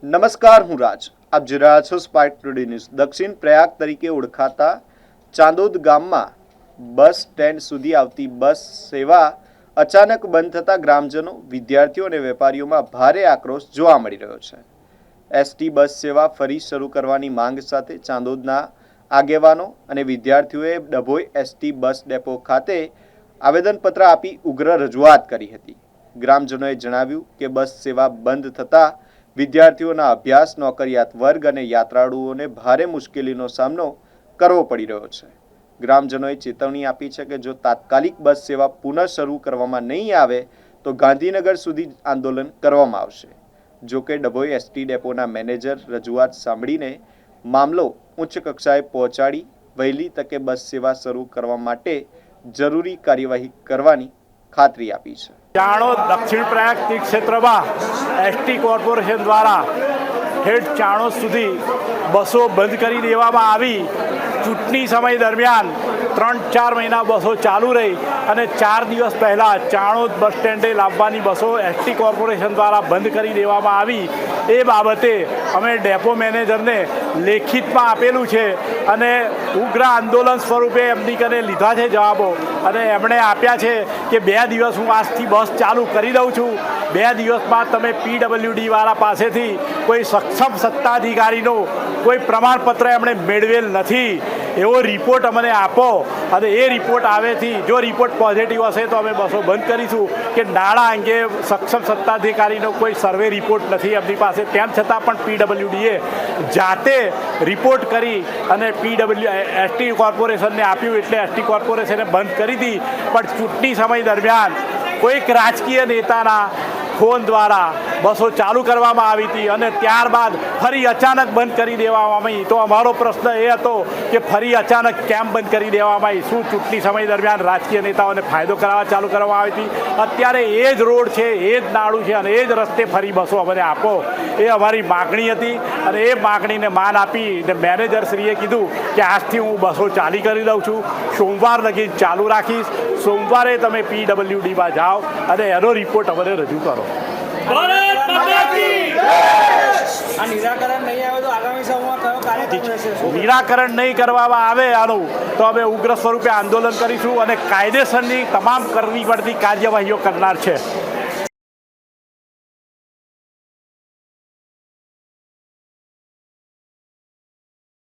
નમસ્કાર, હું રાજ. આપ જોઈ રહ્યા છો સ્પાર્ક ટુડે ન્યૂઝ. દક્ષિણ પ્રયાગ તરીકે ઓળખાતા ચાંદોદ ગામમાં બસ સ્ટેન્ડ સુધી આવતી બસ સેવા અચાનક બંધ થતા ગ્રામજનો, વિદ્યાર્થીઓ અને વેપારીઓમાં ભારે આક્રોશ જોવા મળી રહ્યો છે. એસટી બસ સેવા ફરી શરૂ કરવાની માંગ સાથે ચાંદોદના આગેવાનો અને વિદ્યાર્થીઓએ ડભોઈ એસટી બસ ડેપો ખાતે આવેદનપત્ર આપી ઉગ્ર રજૂઆત કરી હતી. ગ્રામજનોએ જણાવ્યું કે બસ સેવા બંધ થતાં વિદ્યાર્થીઓના અભ્યાસ, નોકરિયાત વર્ગ અને યાત્રાળુઓને ભારે મુશ્કેલીનો સામનો કરવો પડી રહ્યો છે. ગ્રામજનોએ ચેતવણી આપી છે કે જો તાત્કાલિક બસ સેવા પુનઃ શરૂ કરવામાં નહીં આવે તો ગાંધીનગર સુધી આંદોલન કરવામાં આવશે. જો કે ડભોઈ એસટી ડેપોના મેનેજર રજૂઆત સાંભળીને મામલો ઉચ્ચ કક્ષાએ પહોંચાડી વહેલી તકે બસ સેવા શરૂ કરવા માટે જરૂરી કાર્યવાહી કરવાની ખાતરી આપી છે. ચાણોદ દક્ષિણ પ્રયાગ તીર્થ ક્ષેત્રમાં એસટી કોર્પોરેશન દ્વારા હેઠ ચાણોદ સુધી બસો બંધ કરી દેવામાં આવી. ચૂંટણી સમય દરમિયાન 3-4 મહિના બસો ચાલુ રહી અને 4 દિવસ પહેલાં ચાણોદ બસ સ્ટેન્ડે લાવવાની બસો એસટી કોર્પોરેશન દ્વારા બંધ કરી દેવામાં આવી. એ બાબતે અમે ડેપો મેનેજરને લેખિતમાં આપેલું છે અને ઉગ્ર આંદોલન સ્વરૂપે એમની કને લીધા છે જવાબો અને એમણે આપ્યા છે કે 2 દિવસ હું આજથી બસ ચાલુ કરી દઉં છું. 2 દિવસમાં તમે PWD વાળા પાસેથી કોઈ સક્ષમ સત્તાધિકારીનો કોઈ પ્રમાણપત્ર એમણે મેળવેલ નથી એવો રિપોર્ટ અમને આપો અને એ રિપોર્ટ આવેથી જો રિપોર્ટ પોઝિટિવ હશે તો અમે બસો બંધ કરીશું. કે નાણાં અંગે સક્ષમ સત્તાધિકારીનો કોઈ સર્વે રિપોર્ટ નથી એમની પાસે, તેમ છતાં પણ PWDએ જાતે રિપોર્ટ કરી અને એસટી કોર્પોરેશનને આપ્યું એટલે એસટી કોર્પોરેશને બંધ કરી હતી. પણ ચૂંટણી સમય દરમિયાન કોઈક રાજકીય નેતાના ફોન દ્વારા બસો ચાલુ કરવામાં આવી હતી અને ત્યારબાદ ફરી અચાનક બંધ કરી દેવામાં આવી. તો અમારો પ્રશ્ન એ હતો કે ફરી અચાનક કેમ બંધ કરી દેવામાં આવી? શું ચૂંટણી સમય દરમિયાન રાજકીય નેતાઓને ફાયદો કરાવવા ચાલુ કરવામાં આવી હતી? અત્યારે એ જ રોડ છે, એ જ નાળું છે અને એ જ રસ્તે ફરી બસો અમને આપો, એ અમારી માગણી હતી. અને એ માગણીને માન આપી અને મેનેજરશ્રીએ કીધું કે આજથી હું બસો ચાલી કરી દઉં છું, સોમવાર લગી ચાલુ રાખીશ. સોમવારે તમે PWDમાં જાઓ અને એનો રિપોર્ટ અમને રજૂ કરો. નિરાકરણ નહીં કરવામાં આવે આનું તો અમે ઉગ્ર સ્વરૂપે આંદોલન કરીશું અને કાયદેસરની તમામ કરવી પડતી કાર્યવાહીઓ કરનાર છે.